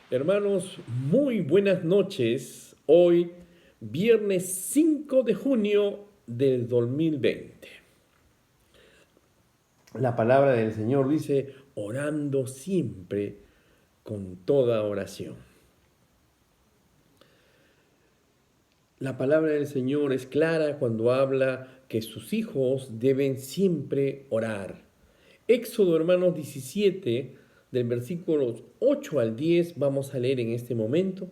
Hermanos, muy buenas noches. Hoy, viernes 5 de junio del 2020. La palabra del Señor dice, orando siempre con toda oración. La palabra del Señor es clara cuando habla que sus hijos deben siempre orar. Éxodo, hermanos, 17, del versículos 8 al 10, vamos a leer en este momento.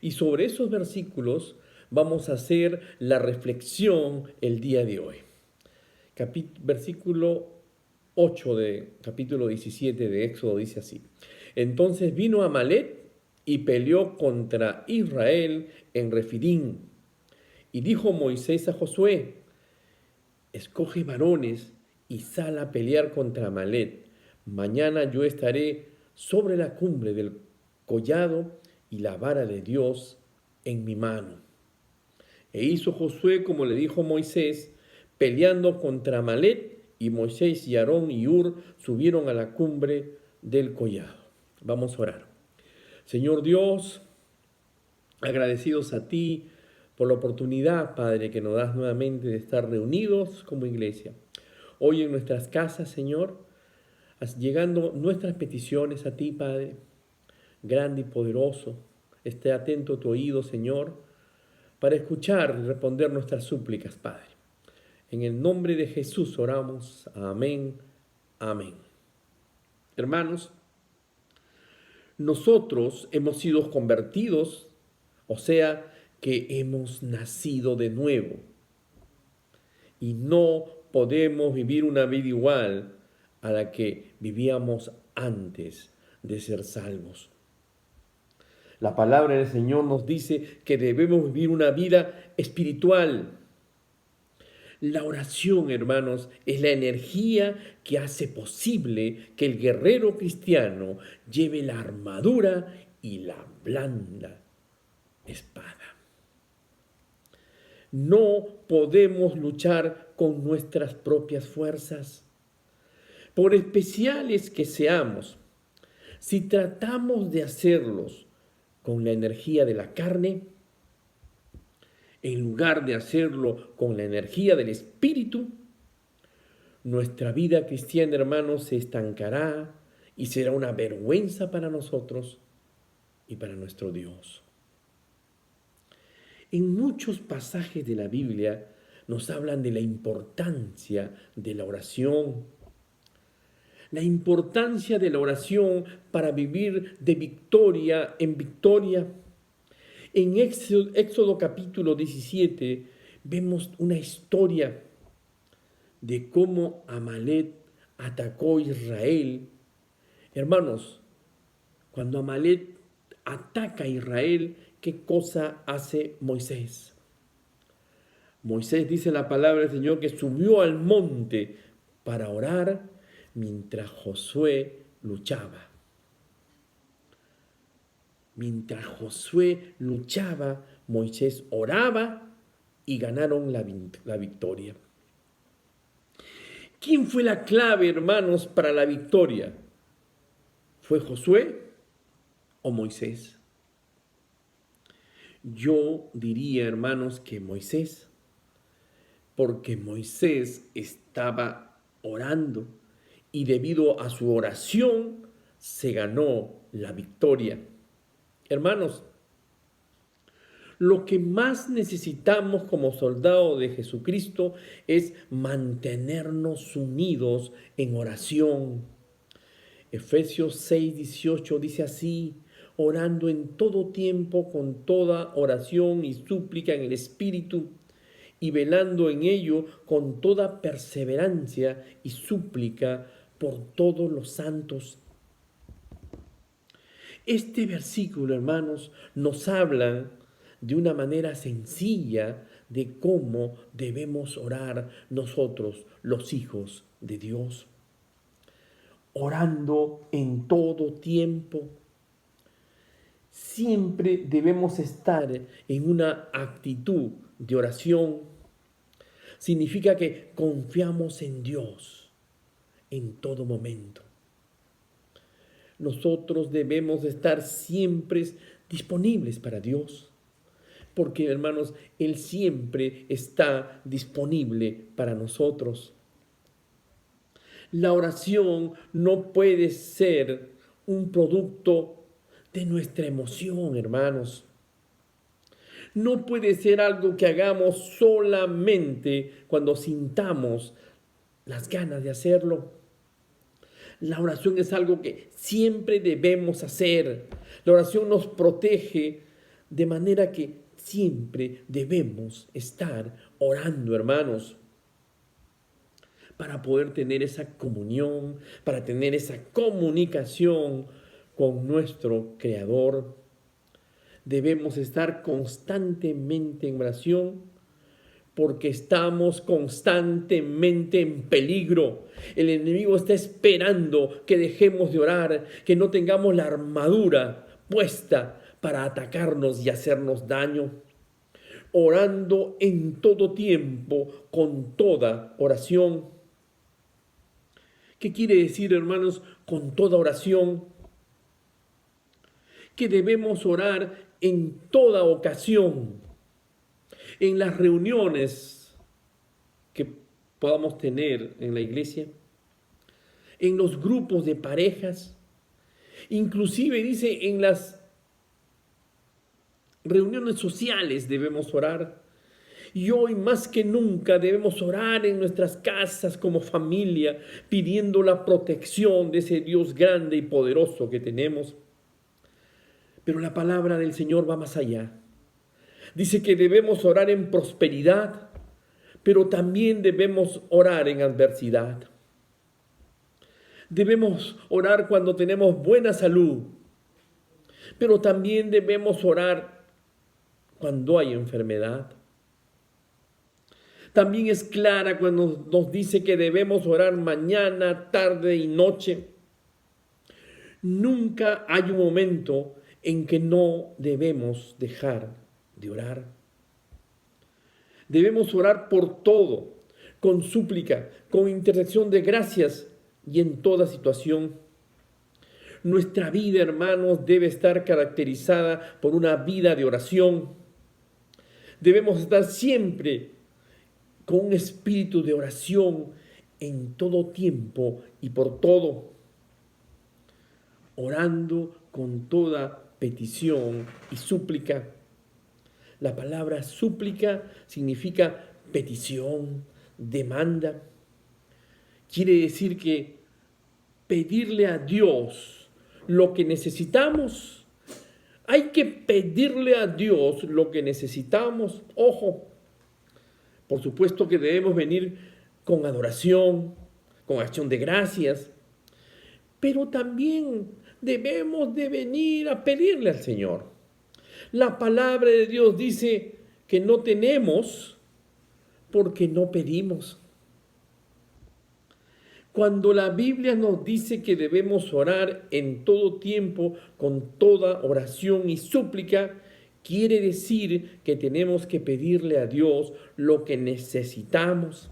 Y sobre esos versículos vamos a hacer la reflexión el día de hoy. Versículo 8 de capítulo 17 de Éxodo dice así. Entonces vino Amalek y peleó contra Israel en Refidim. Y dijo Moisés a Josué, escoge varones y sal a pelear contra Amalek. Mañana yo estaré sobre la cumbre del collado y la vara de Dios en mi mano. E hizo Josué como le dijo Moisés, peleando contra Amalek, y Moisés y Aarón y Hur subieron a la cumbre del collado. Vamos a orar. Señor Dios, agradecidos a ti por la oportunidad, Padre, que nos das nuevamente de estar reunidos como iglesia. Hoy en nuestras casas, Señor, llegando nuestras peticiones a ti, Padre, grande y poderoso. Esté atento tu oído, Señor, para escuchar y responder nuestras súplicas, Padre. En el nombre de Jesús oramos. Amén. Amén. Hermanos, nosotros hemos sido convertidos, o sea, que hemos nacido de nuevo. Y no podemos vivir una vida igual a la que vivíamos antes de ser salvos. La palabra del Señor nos dice que debemos vivir una vida espiritual. La oración, hermanos, es la energía que hace posible que el guerrero cristiano lleve la armadura y la blanda espada. No podemos luchar con nuestras propias fuerzas. Por especiales que seamos, si tratamos de hacerlos con la energía de la carne, en lugar de hacerlo con la energía del espíritu, nuestra vida cristiana, hermanos, se estancará y será una vergüenza para nosotros y para nuestro Dios. En muchos pasajes de la Biblia nos hablan de la importancia de la oración. La importancia de la oración para vivir de victoria en victoria. En Éxodo capítulo 17 vemos una historia de cómo Amalek atacó a Israel. Hermanos, cuando Amalek ataca a Israel, ¿qué cosa hace Moisés? Moisés, dice la palabra del Señor, que subió al monte para orar mientras Josué luchaba. Mientras Josué luchaba, Moisés oraba y ganaron la victoria. ¿Quién fue la clave, hermanos, para la victoria? ¿Fue Josué o Moisés? Yo diría, hermanos, que Moisés, porque Moisés estaba orando y debido a su oración se ganó la victoria. Hermanos, lo que más necesitamos como soldados de Jesucristo es mantenernos unidos en oración. Efesios 6:18 dice así, orando en todo tiempo con toda oración y súplica en el Espíritu, y velando en ello con toda perseverancia y súplica por todos los santos. Este versículo, hermanos, nos habla de una manera sencilla de cómo debemos orar nosotros, los hijos de Dios. Orando en todo tiempo. Siempre debemos estar en una actitud de oración. Significa que confiamos en Dios en todo momento. nosotros debemos estar siempre disponibles para Dios. Porque, hermanos, Él siempre está disponible para nosotros. La oración no puede ser un producto de nuestra emoción, hermanos. No puede ser algo que hagamos solamente cuando sintamos las ganas de hacerlo. La oración es algo que siempre debemos hacer. La oración nos protege de manera que siempre debemos estar orando, hermanos, para poder tener esa comunión, para tener esa comunicación con nuestro Creador. Debemos estar constantemente en oración porque estamos constantemente en peligro. El enemigo está esperando que dejemos de orar, que no tengamos la armadura puesta para atacarnos y hacernos daño. Orando en todo tiempo, con toda oración. ¿Qué quiere decir, hermanos, con toda oración? Que debemos orar en toda ocasión, en las reuniones que podamos tener en la iglesia, en los grupos de parejas, inclusive dice en las reuniones sociales debemos orar. Y hoy más que nunca debemos orar en nuestras casas como familia, pidiendo la protección de ese Dios grande y poderoso que tenemos. Pero la palabra del Señor va más allá. Dice que debemos orar en prosperidad, pero también debemos orar en adversidad. Debemos orar cuando tenemos buena salud, pero también debemos orar cuando hay enfermedad. También es clara cuando nos dice que debemos orar mañana, tarde y noche. Nunca hay un momento en que no debemos dejar de orar. Debemos orar por todo, con súplica, con intercesión de gracias y en toda situación. Nuestra vida, hermanos, debe estar caracterizada por una vida de oración. Debemos estar siempre con un espíritu de oración en todo tiempo y por todo, orando con toda petición y súplica. La palabra súplica significa petición, demanda. Quiere decir que pedirle a Dios lo que necesitamos. Hay que pedirle a Dios lo que necesitamos. Ojo, por supuesto que debemos venir con adoración, con acción de gracias, pero también debemos de venir a pedirle al Señor. La palabra de Dios dice que no tenemos porque no pedimos. Cuando la Biblia nos dice que debemos orar en todo tiempo, con toda oración y súplica, quiere decir que tenemos que pedirle a Dios lo que necesitamos.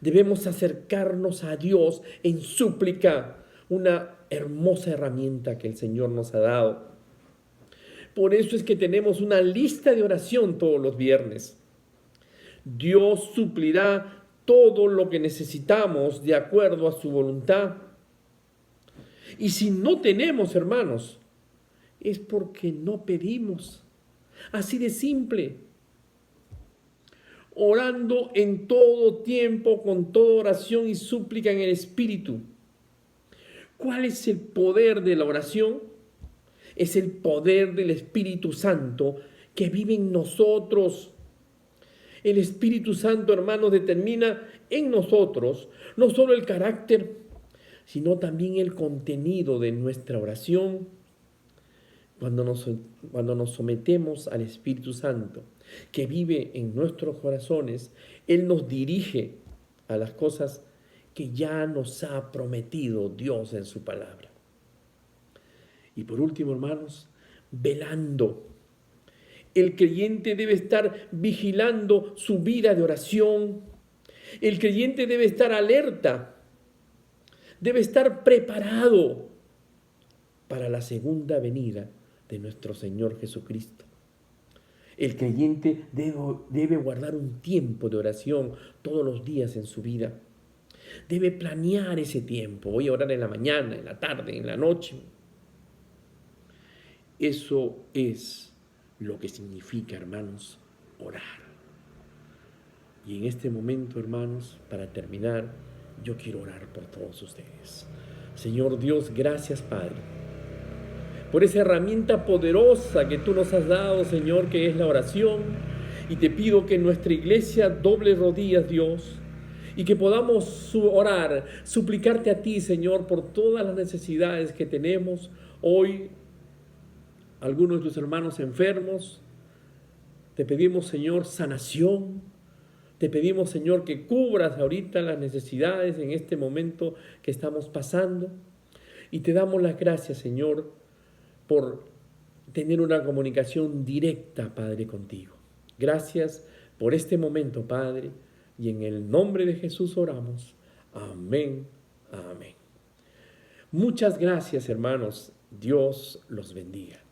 Debemos acercarnos a Dios en súplica, una hermosa herramienta que el Señor nos ha dado. Por eso es que tenemos una lista de oración todos los viernes. Dios suplirá todo lo que necesitamos de acuerdo a su voluntad. Y si no tenemos, hermanos, es porque no pedimos. Así de simple. Orando en todo tiempo, con toda oración y súplica en el Espíritu. ¿Cuál es el poder de la oración? Es el poder del Espíritu Santo que vive en nosotros. El Espíritu Santo, hermanos, determina en nosotros no solo el carácter, sino también el contenido de nuestra oración. Cuando nos sometemos al Espíritu Santo, que vive en nuestros corazones, Él nos dirige a las cosas que ya nos ha prometido Dios en su palabra. Y por último, hermanos, velando. El creyente debe estar vigilando su vida de oración. El creyente debe estar alerta, debe estar preparado para la segunda venida de nuestro Señor Jesucristo. El creyente debe guardar un tiempo de oración todos los días en su vida. Debe planear ese tiempo. Voy a orar en la mañana, en la tarde, en la noche. Eso es lo que significa, hermanos, orar. Y en este momento, hermanos, para terminar, yo quiero orar por todos ustedes. Señor Dios, gracias, Padre, por esa herramienta poderosa que tú nos has dado, Señor, que es la oración. Y te pido que en nuestra iglesia doble rodillas, Dios, y que podamos orar, suplicarte a ti, Señor, por todas las necesidades que tenemos hoy. Algunos de tus hermanos enfermos, te pedimos, Señor, sanación. Te pedimos, Señor, que cubras ahorita las necesidades en este momento que estamos pasando. Y te damos las gracias, Señor, por tener una comunicación directa, Padre, contigo. Gracias por este momento, Padre, y en el nombre de Jesús oramos. Amén, amén. Muchas gracias, hermanos. Dios los bendiga.